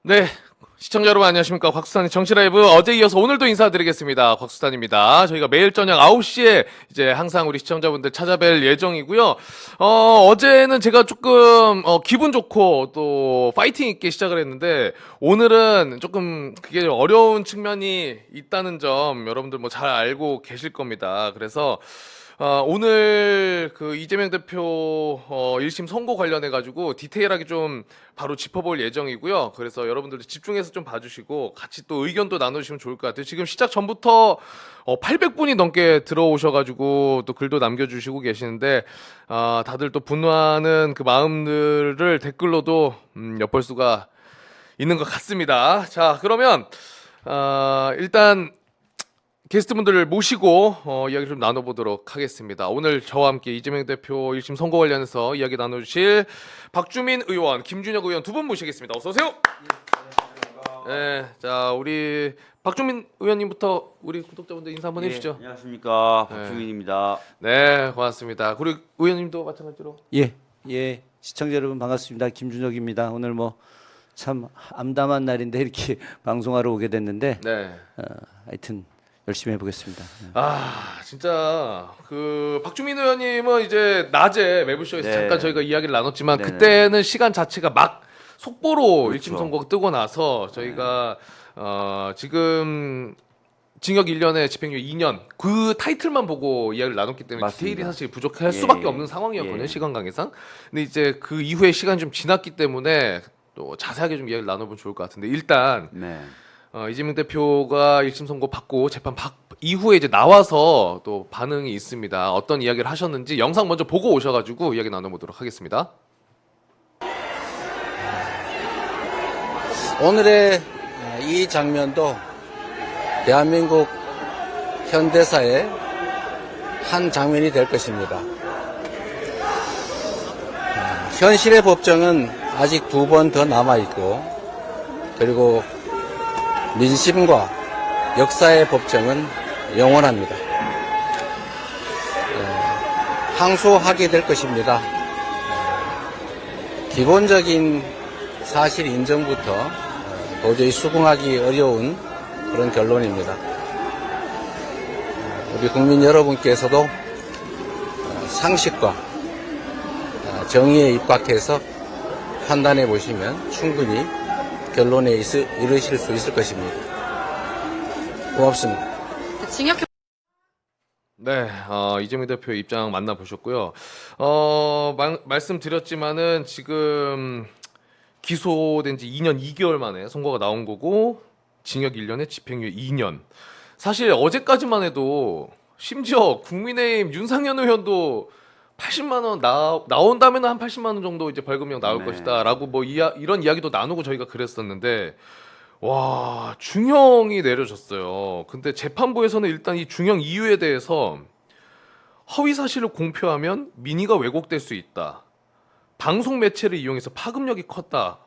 네, 시청자 여러분 안녕하십니까. 곽수산의 정치라이브 어제 이어서 오늘도 인사드리겠습니다. 곽수산입니다. 저희가 매일 저녁 9시에 이제 항상 우리 시청자분들 찾아뵐 예정이고요. 어제는 제가 조금 기분 좋고 또 파이팅 있게 시작을 했는데 오늘은 조금 그게 어려운 측면이 있다는 점 여러분들 뭐 잘 알고 계실 겁니다. 그래서 오늘 그 이재명 대표 1심 선고 관련해 가지고 디테일하게 좀 바로 짚어볼 예정이고요. 그래서 여러분들도 집중해서 좀 봐주시고 같이 또 의견도 나눠주시면 좋을 것 같아요. 지금 시작 전부터 800분이 넘게 들어오셔가지고 또 글도 남겨주시고 계시는데 다들 또 분노하는 그 마음들을 댓글로도 엿볼 수가 있는 것 같습니다. 자, 그러면 일단 게스트분들을 모시고 이야기 좀 나눠보도록 하겠습니다. 오늘 저와 함께 이재명 대표 1심 선고 관련해서 이야기 나눠주실 박주민 의원, 김준혁 의원 두 분 모시겠습니다. 어서 오세요. 네, 자 우리 박주민 의원님부터 우리 구독자분들 인사 한번 해주시죠. 안녕하십니까, 박주민입니다. 네, 고맙습니다. 우리 의원님도 마찬가지로. 예, 시청자 여러분 반갑습니다. 김준혁입니다. 오늘 뭐 참 암담한 날인데 이렇게 방송하러 오게 됐는데, 네. 하여튼 열심히 해보겠습니다. 진짜 그 박주민 의원님은 이제 낮에 매불쇼에서 네. 잠깐 저희가 이야기를 나눴지만 네네. 그때는 시간 자체가 막 속보로 그렇죠. 1심 선고가 뜨고 나서 저희가 지금 징역 1년에 집행유예 2년 그 타이틀만 보고 이야기를 나눴기 때문에 맞습니다. 디테일이 사실 부족할 예, 수밖에 예. 없는 상황이었거든요. 예. 시간 관계상. 근데 이제 그 이후에 시간이 좀 지났기 때문에 또 자세하게 좀 이야기를 나눠보면 좋을 것 같은데 일단 네. 이재명 대표가 1심 선고 받고 재판 이후에 이제 나와서 또 반응이 있습니다. 어떤 이야기를 하셨는지 영상 먼저 보고 오셔가지고 이야기 나눠보도록 하겠습니다. 오늘의 이 장면도 대한민국 현대사의 한 장면이 될 것입니다. 현실의 법정은 아직 2번 더 남아있고, 그리고 민심과 역사의 법정은 영원합니다. 항소하게 될 것입니다. 기본적인 사실 인정부터 도저히 수긍하기 어려운 그런 결론입니다. 우리 국민 여러분께서도 상식과 정의에 입각해서 판단해 보시면 충분히 결론에 이르실 수 있을 것입니다. 고맙습니다. 징역 네, 이재명 대표 입장 만나보셨고요. 말씀드렸지만은 지금 기소된 지 2년 2개월 만에 선고가 나온 거고 징역 1년에 집행유예 2년. 사실 어제까지만 해도 심지어 국민의힘 윤상현 의원도 80만 원 나온다면 한 80만 원 정도 이제 벌금형 나올 네. 것이다라고 뭐 이런 이야기도 나누고 저희가 그랬었는데 와 중형이 내려졌어요. 근데 재판부에서는 일단 이 중형 이유에 대해서 허위 사실을 공표하면 민의가 왜곡될 수 있다. 방송 매체를 이용해서 파급력이 컸다.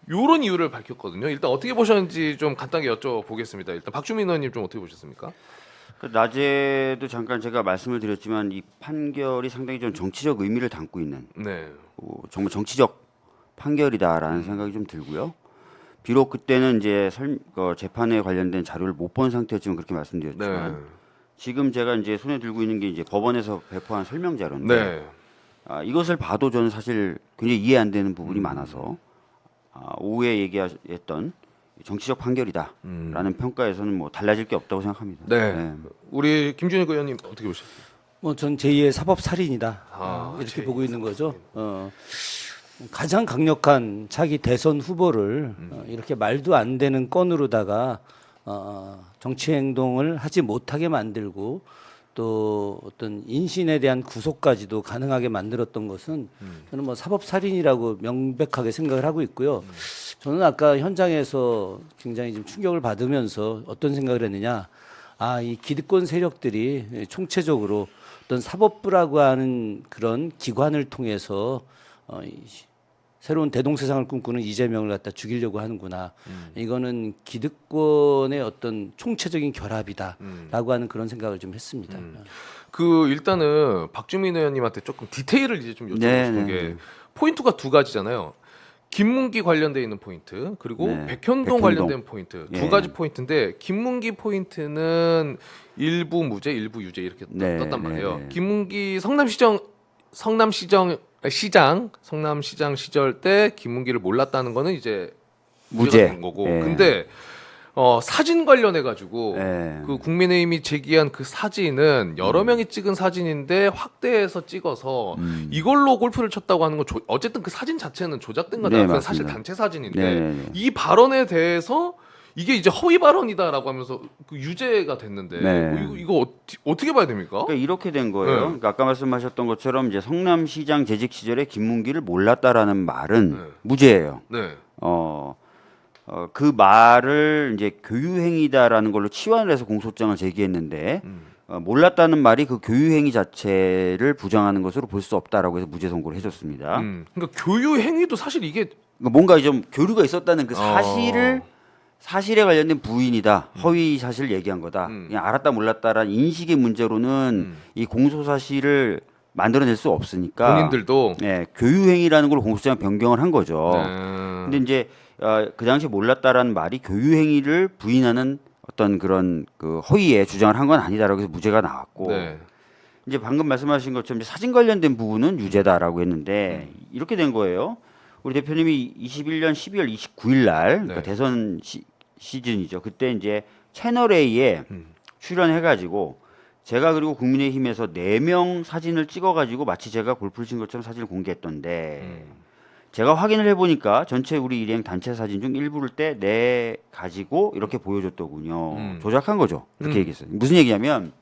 요런 이유를 밝혔거든요. 일단 어떻게 보셨는지 좀 간단하게 여쭤보겠습니다. 일단 박주민 의원님 좀 어떻게 보셨습니까? 그 낮에도 잠깐 제가 말씀을 드렸지만 이 판결이 상당히 좀 정치적 의미를 담고 있는 네. 정말 정치적 판결이다라는 생각이 좀 들고요. 비록 그때는 이제 재판에 관련된 자료를 못 본 상태였지만 그렇게 말씀드렸지만 네. 지금 제가 이제 손에 들고 있는 게 이제 법원에서 배포한 설명 자료인데 네. 이것을 봐도 저는 사실 굉장히 이해 안 되는 부분이 많아서 오후에 얘기했던 정치적 판결이다라는 평가에서는 뭐 달라질 게 없다고 생각합니다. 네. 우리 김준혁 의원님 어떻게 보셨어요? 뭐 전 제2의 사법 살인이다 이렇게 제2의 보고 있는 거죠. 가장 강력한 자기 대선 후보를 이렇게 말도 안 되는 건으로다가 정치 행동을 하지 못하게 만들고 또 어떤 인신에 대한 구속까지도 가능하게 만들었던 것은 저는 뭐 사법 살인이라고 명백하게 생각을 하고 있고요. 저는 아까 현장에서 굉장히 좀 충격을 받으면서 어떤 생각을 했느냐, 이 기득권 세력들이 총체적으로 어떤 사법부라고 하는 그런 기관을 통해서 새로운 대동세상을 꿈꾸는 이재명을 갖다 죽이려고 하는구나. 이거는 기득권의 어떤 총체적인 결합이다라고 하는 그런 생각을 좀 했습니다. 그 일단은 박주민 의원님한테 조금 디테일을 이제 좀 여쭤보고 싶은 게 포인트가 두 가지잖아요. 김문기 관련돼 있는 포인트 그리고 네, 백현동 백현동. 관련된 포인트 예. 두 가지 포인트인데 김문기 포인트는 일부 무죄, 일부 유죄 이렇게 네, 떴단 말이에요. 네, 네. 김문기 성남시장 시절 때 김문기를 몰랐다는 거는 이제 무죄. 된 거고. 예. 근데 사진 관련해 가지고 예. 그 국민의힘이 제기한 그 사진은 여러 명이 찍은 사진인데 확대해서 찍어서 이걸로 골프를 쳤다고 하는 건 어쨌든 그 사진 자체는 조작된 거잖아요. 네, 그건 사실 맞습니다. 단체 사진인데 네, 네, 네. 이 발언에 대해서 이게 이제 허위 발언이다라고 하면서 그 유죄가 됐는데 네. 이거 어떻게 봐야 됩니까? 그러니까 이렇게 된 거예요. 네. 그러니까 아까 말씀하셨던 것처럼 이제 성남시장 재직 시절에 김문기를 몰랐다라는 말은 네. 무죄예요. 네. 그 말을 이제 교유행위다라는 걸로 치환을 해서 공소장을 제기했는데 몰랐다는 말이 그 교유행위 자체를 부정하는 것으로 볼 수 없다라고 해서 무죄 선고를 해줬습니다. 그러니까 교유 행위도 사실 이게 그러니까 뭔가 좀 교류가 있었다는 그 사실에 관련된 부인이다, 허위 사실을 얘기한 거다. 그냥 알았다 몰랐다라는 인식의 문제로는 이 공소 사실을 만들어낼 수 없으니까 본인들도 네, 교유행위라는 걸 공소장 변경을 한 거죠. 네. 근데 이제 그 당시 몰랐다라는 말이 교유행위를 부인하는 어떤 그런 그 허위에 주장을 한 건 아니다라고 해서 무죄가 나왔고 네. 이제 방금 말씀하신 것처럼 이제 사진 관련된 부분은 유죄다라고 했는데 이렇게 된 거예요. 우리 대표님이 21년 12월 29일 날 그러니까 네. 대선 시즌이죠. 그때 이제 채널 A에 출연해가지고 제가 그리고 국민의힘에서 4명 사진을 찍어가지고 마치 제가 골프를 친 것처럼 사진을 공개했던데 제가 확인을 해보니까 전체 우리 일행 단체 사진 중 일부를 떼내 가지고 이렇게 보여줬더군요. 조작한 거죠. 그렇게 얘기했어요. 무슨 얘기냐면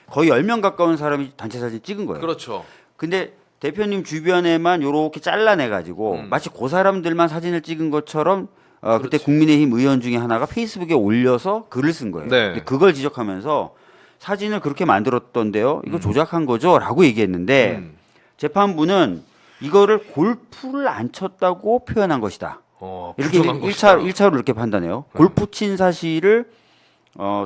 거의 10명 가까운 사람이 단체 사진 찍은 거예요. 그렇죠. 근데 대표님 주변에만 요렇게 잘라내 가지고 마치 그 사람들만 사진을 찍은 것처럼 그때 국민의힘 의원 중에 하나가 페이스북에 올려서 글을 쓴 거예요. 네. 근데 그걸 지적하면서 사진을 그렇게 만들었던데요. 이거 조작한 거죠라고 얘기했는데 재판부는 이거를 골프를 안 쳤다고 표현한 것이다. 이렇게 부정한 것이다. 1차로 이렇게 판단해요. 골프 친 사실을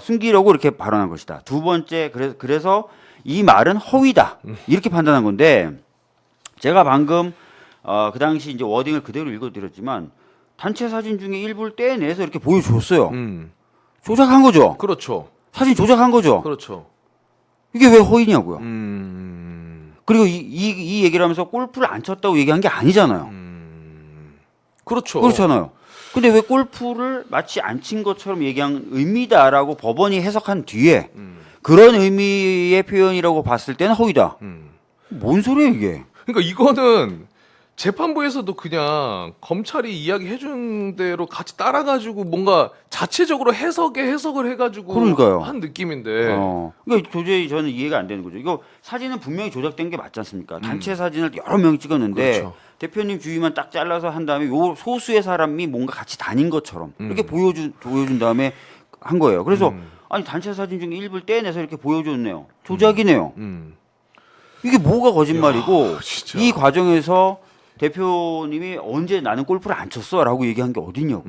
숨기려고 이렇게 발언한 것이다. 두 번째 그래서 이 말은 허위다. 이렇게 판단한 건데 제가 방금 그 당시 이제 워딩을 그대로 읽어드렸지만 단체 사진 중에 일부를 떼내서 이렇게 보여줬어요. 조작한 거죠. 그렇죠. 사진 조작한 거죠. 그렇죠. 이게 왜 허위냐고요. 음. 그리고 이 얘기를 하면서 골프를 안 쳤다고 얘기한 게 아니잖아요. 그렇죠. 그렇잖아요. 근데 왜 골프를 마치 안 친 것처럼 얘기한 의미다라고 법원이 해석한 뒤에 그런 의미의 표현이라고 봤을 때는 허위다. 뭔 소리야 이게? 그러니까 이거는 재판부에서도 그냥 검찰이 이야기해 준 대로 같이 따라가지고 뭔가 자체적으로 해석을 해가지고 그러니까요. 한 느낌인데. 그러니까 도저히 저는 이해가 안 되는 거죠. 이거 사진은 분명히 조작된 게 맞지 않습니까? 단체 사진을 여러 명이 찍었는데 그렇죠. 대표님 주위만 딱 잘라서 한 다음에 요 소수의 사람이 뭔가 같이 다닌 것처럼 이렇게 보여준 다음에 한 거예요. 그래서 아니 단체 사진 중에 일부를 떼내서 이렇게 보여줬네요. 조작이네요. 이게 뭐가 거짓말이고 진짜. 이 과정에서 대표님이 언제 나는 골프를 안 쳤어라고 얘기한 게 어디냐고.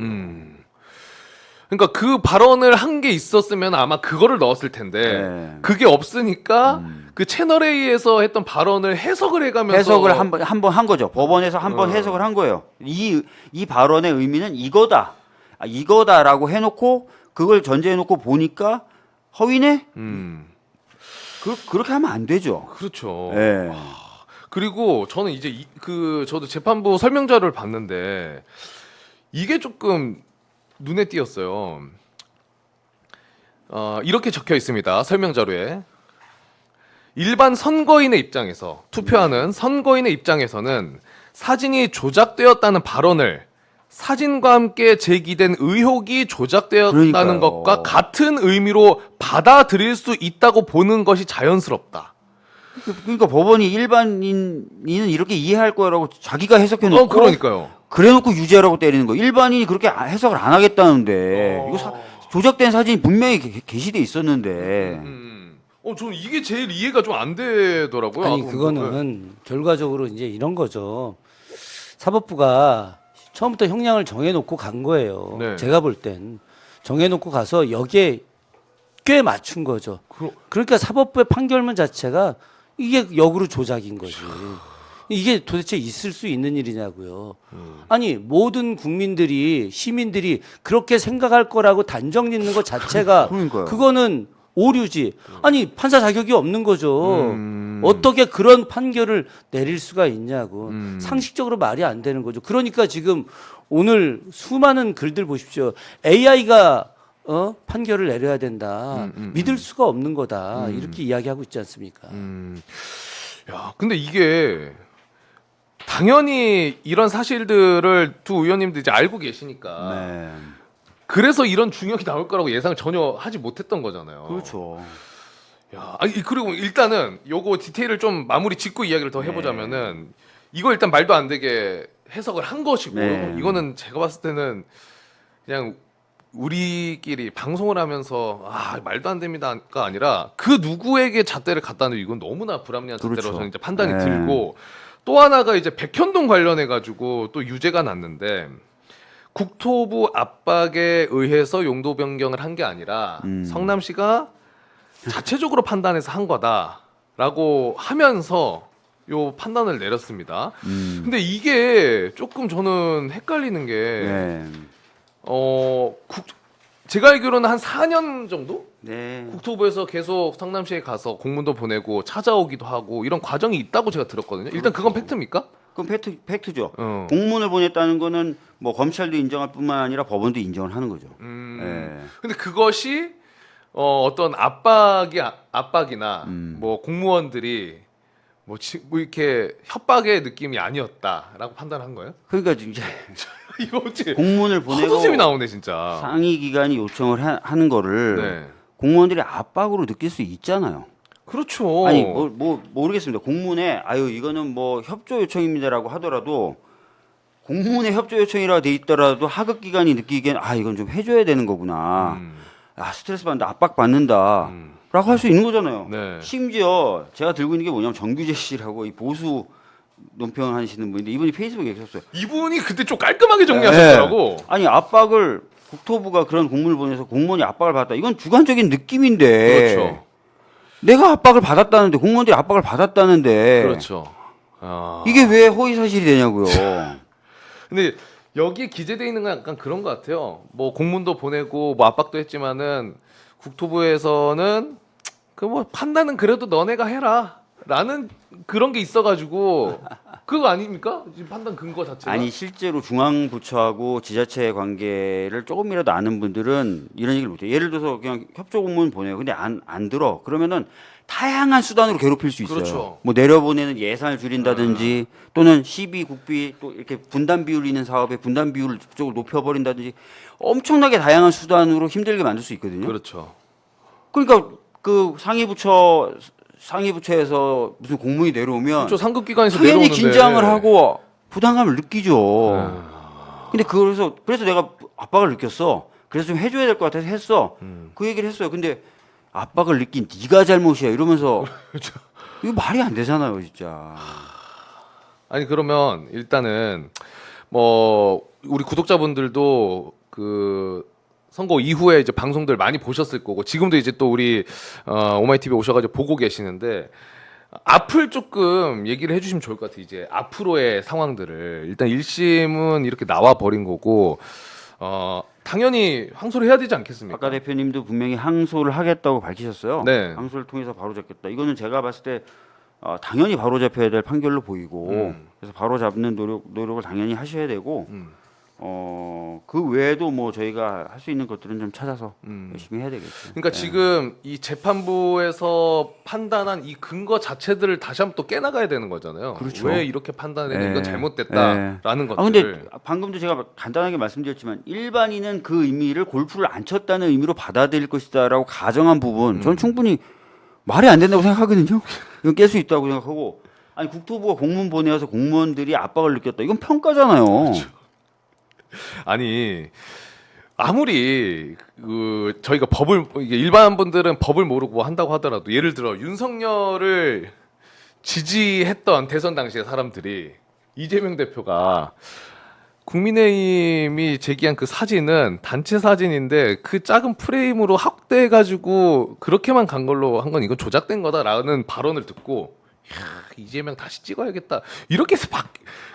그러니까 그 발언을 한 게 있었으면 아마 그거를 넣었을 텐데 네. 그게 없으니까 그 채널 A에서 했던 발언을 해석을 해가면서 해석을 한번 한 거죠. 법원에서 한번 해석을 한 거예요. 이 발언의 의미는 이거다. 이거다라고 해놓고 그걸 전제해놓고 보니까 허위네. 그렇게 하면 안 되죠. 그렇죠. 예. 그리고 저는 이제 저도 재판부 설명 자료를 봤는데 이게 조금 눈에 띄었어요. 이렇게 적혀 있습니다. 설명 자료에. 일반 선거인의 입장에서 투표하는 선거인의 입장에서는 사진이 조작되었다는 발언을 사진과 함께 제기된 의혹이 조작되었다는 그러니까요. 것과 같은 의미로 받아들일 수 있다고 보는 것이 자연스럽다. 그러니까 법원이 일반인은 이렇게 이해할 거라고 자기가 해석해놓고 그러니까요. 그래놓고 유죄라고 때리는 거. 일반인이 그렇게 해석을 안 하겠다는데 이거 조작된 사진이 분명히 게시돼 있었는데 저는 이게 제일 이해가 좀 안 되더라고요. 아니 그거는 결과적으로 이제 이런 거죠. 사법부가 처음부터 형량을 정해놓고 간 거예요. 네. 제가 볼 땐 정해놓고 가서 여기에 꽤 맞춘 거죠. 그러니까 사법부의 판결문 자체가 이게 역으로 조작인 거지. 이게 도대체 있을 수 있는 일이냐고요. 아니 모든 국민들이 시민들이 그렇게 생각할 거라고 단정 짓는 것 자체가 그러니까요. 그거는 오류지. 아니 판사 자격이 없는 거죠. 어떻게 그런 판결을 내릴 수가 있냐고. 상식적으로 말이 안 되는 거죠. 그러니까 지금 오늘 수많은 글들 보십시오. AI가 판결을 내려야 된다. 믿을 수가 없는 거다. 이렇게 이야기하고 있지 않습니까? 야, 근데 이게 당연히 이런 사실들을 두 의원님도 이제 알고 계시니까 네. 그래서 이런 중역이 나올 거라고 예상 전혀 하지 못했던 거잖아요. 그렇죠. 야, 아니 그리고 일단은 요거 디테일을 좀 마무리 짓고 이야기를 더 해보자면은 이거 일단 말도 안 되게 해석을 한 것이고 네. 이거는 제가 봤을 때는 그냥 우리끼리 방송을 하면서 말도 안 됩니다가 아니라 그 누구에게 잣대를 갖다 놓은 이건 너무나 불합리한 잣대로 그렇죠. 저는 이제 판단이 네. 들고 또 하나가 이제 백현동 관련해 가지고 또 유죄가 났는데 국토부 압박에 의해서 용도 변경을 한 게 아니라 성남시가 자체적으로 판단해서 한 거다라고 하면서 요 판단을 내렸습니다. 근데 이게 조금 저는 헷갈리는 게 네. 제가 알기로는 한 4년 정도 네. 국토부에서 계속 성남시에 가서 공문도 보내고 찾아오기도 하고 이런 과정이 있다고 제가 들었거든요. 일단 그건 팩트입니까? 그럼 팩트죠. 어. 공문을 보냈다는 거는 뭐 검찰도 인정할 뿐만 아니라 법원도 인정을 하는 거죠. 네. 근데 그것이 어떤 압박이나 뭐 공무원들이 뭐 이렇게 협박의 느낌이 아니었다라고 판단한 거예요? 그러니까 이제 이거 어떻게 공문을 허드셈이 보내고 나오네 진짜. 상위 기관이 요청을 하는 거를 네. 공무원들이 압박으로 느낄 수 있잖아요. 그렇죠. 아니 뭐 모르겠습니다. 공문에 아유 이거는 뭐 협조 요청입니다라고 하더라도 공문에 협조 요청이라고 돼 있더라도 하급 기관이 느끼기엔 이건 좀 해줘야 되는 거구나. 스트레스 받는다, 압박 받는다. 라고 할 수 있는 거잖아요. 네. 심지어 제가 들고 있는 게 뭐냐면 정규재 씨라고 이 보수 논평 하시는 분인데 이분이 페이스북에 계셨어요. 이분이 그때 좀 깔끔하게 정리하셨더라고. 네. 아니 압박을 국토부가 그런 공문을 보내서 공무원이 압박을 받았다. 이건 주관적인 느낌인데. 그렇죠. 내가 압박을 받았다는데 공무원들이 압박을 받았다는데. 그렇죠. 이게 왜 허위 사실이 되냐고요. 근데 여기에 기재돼 있는 건 약간 그런 것 같아요. 뭐 공문도 보내고 뭐 압박도 했지만은 국토부에서는 그 뭐 판단은 그래도 너네가 해라라는 그런 게 있어가지고 그거 아닙니까? 지금 판단 근거 자체가. 아니 실제로 중앙부처하고 지자체의 관계를 조금이라도 아는 분들은 이런 얘기를 못해요. 예를 들어서 그냥 협조 공문 보내요. 근데 안 들어. 그러면은 다양한 수단으로 괴롭힐 수 있어요. 그렇죠. 뭐 내려보내는 예산을 줄인다든지 또는 시비, 국비 또 이렇게 분담 비율 있는 사업에 분담 비율을 저쪽으로 높여버린다든지 엄청나게 다양한 수단으로 힘들게 만들 수 있거든요. 그렇죠. 그러니까 그 상위부처에서 무슨 공문이 내려오면 저 상급 기관에서 당연히 내려오는데 긴장을 하고 부담감을 느끼죠. 근데 그래서 내가 압박을 느꼈어. 그래서 좀 해줘야 될 것 같아서 했어. 그 얘기를 했어요. 근데 압박을 느낀 네가 잘못이야 이러면서 이거 말이 안 되잖아요, 진짜. 아니 그러면 일단은 뭐 우리 구독자분들도 그 선거 이후에 이제 방송들 많이 보셨을 거고 지금도 이제 또 우리 오마이 TV 오셔가지고 보고 계시는데 앞을 조금 얘기를 해주시면 좋을 것 같아요. 이제 앞으로의 상황들을 일단 1심은 이렇게 나와 버린 거고 당연히 항소를 해야 되지 않겠습니까? 아까 대표님도 분명히 항소를 하겠다고 밝히셨어요. 네. 항소를 통해서 바로잡겠다. 이거는 제가 봤을 때 당연히 바로잡혀야 될 판결로 보이고 그래서 바로잡는 노력을 당연히 하셔야 되고 그 외에도 뭐 저희가 할 수 있는 것들은 좀 찾아서 열심히 해야 되겠죠. 그러니까 지금 이 재판부에서 판단한 이 근거 자체들을 다시 한번 또 깨나가야 되는 거잖아요. 그렇죠. 왜 이렇게 판단했는지 네. 이건 잘못됐다라는 것들. 근데 방금도 제가 간단하게 말씀드렸지만 일반인은 그 의미를 골프를 안 쳤다는 의미로 받아들일 것이다라고 가정한 부분 저는 충분히 말이 안 된다고 생각하거든요. 이건 깰 수 있다고 생각하고 아니 국토부가 공문 보내서 공무원들이 압박을 느꼈다. 이건 평가잖아요. 그렇죠. 아니 아무리 저희가 이게 일반 분들은 법을 모르고 뭐 한다고 하더라도 예를 들어 윤석열을 지지했던 대선 당시의 사람들이 이재명 대표가 국민의힘이 제기한 그 사진은 단체 사진인데 그 작은 프레임으로 확대해가지고 그렇게만 간 걸로 한 건 이건 조작된 거다라는 발언을 듣고 이재명 다시 찍어야겠다. 이렇게 해서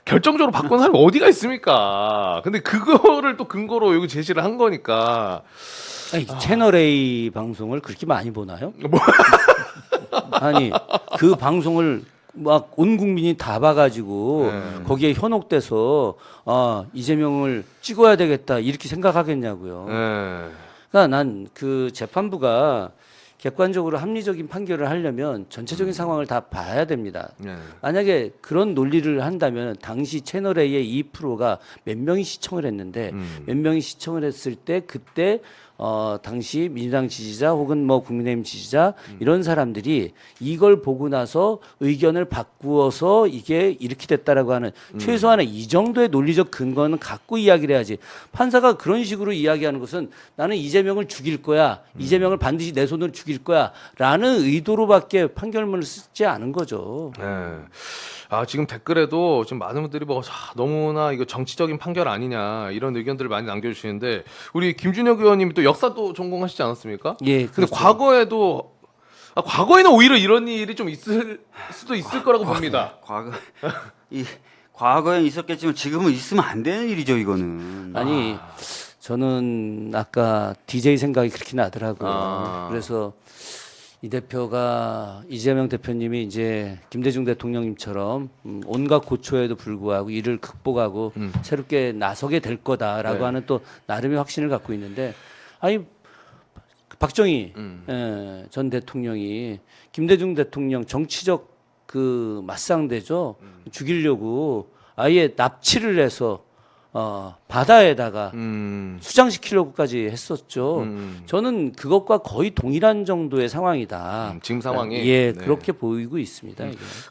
결정적으로 바꾼 사람이 어디가 있습니까? 근데 그거를 또 근거로 여기 제시를 한 거니까. 아니, 채널 A 방송을 그렇게 많이 보나요? 뭐. 아니 그 방송을 막 온 국민이 다 봐가지고 거기에 현혹돼서 이재명을 찍어야 되겠다 이렇게 생각하겠냐고요. 네. 그러니까 난 그 재판부가 객관적으로 합리적인 판결을 하려면 전체적인 상황을 다 봐야 됩니다. 네. 만약에 그런 논리를 한다면 당시 채널 A의 2%가 몇 명이 시청을 했는데 몇 명이 시청을 했을 때 그때 당시 민주당 지지자 혹은 뭐 국민의힘 지지자 이런 사람들이 이걸 보고 나서 의견을 바꾸어서 이게 이렇게 됐다라고 하는 최소한의 이 정도의 논리적 근거는 갖고 이야기를 해야지. 판사가 그런 식으로 이야기하는 것은 나는 이재명을 죽일 거야. 이재명을 반드시 내 손으로 죽일 거야. 라는 의도로밖에 판결문을 쓰지 않은 거죠. 네. 지금 댓글에도 지금 많은 분들이 뭐 너무나 이거 정치적인 판결 아니냐 이런 의견들을 많이 남겨주시는데 우리 김준혁 의원님이 또 역사도 전공하시지 않았습니까? 예. 근데 그렇죠. 과거에는 오히려 이런 일이 좀 있을 수도 있을 거라고 봅니다. 과거엔 있었겠지만 지금은 있으면 안 되는 일이죠, 이거는. 아니 저는 아까 DJ 생각이 그렇게 나더라고요. 그래서 이 대표가 이재명 대표님이 이제 김대중 대통령님처럼 온갖 고초에도 불구하고 이를 극복하고 새롭게 나서게 될 거다라고 하는 또 나름의 확신을 갖고 있는데 아니 박정희 전 대통령이 김대중 대통령 정치적 그 맞상대죠. 죽이려고 아예 납치를 해서 바다에다가 수장시키려고까지 했었죠. 저는 그것과 거의 동일한 정도의 상황이다. 지금 상황이 예, 네. 그렇게 보이고 있습니다. 이게.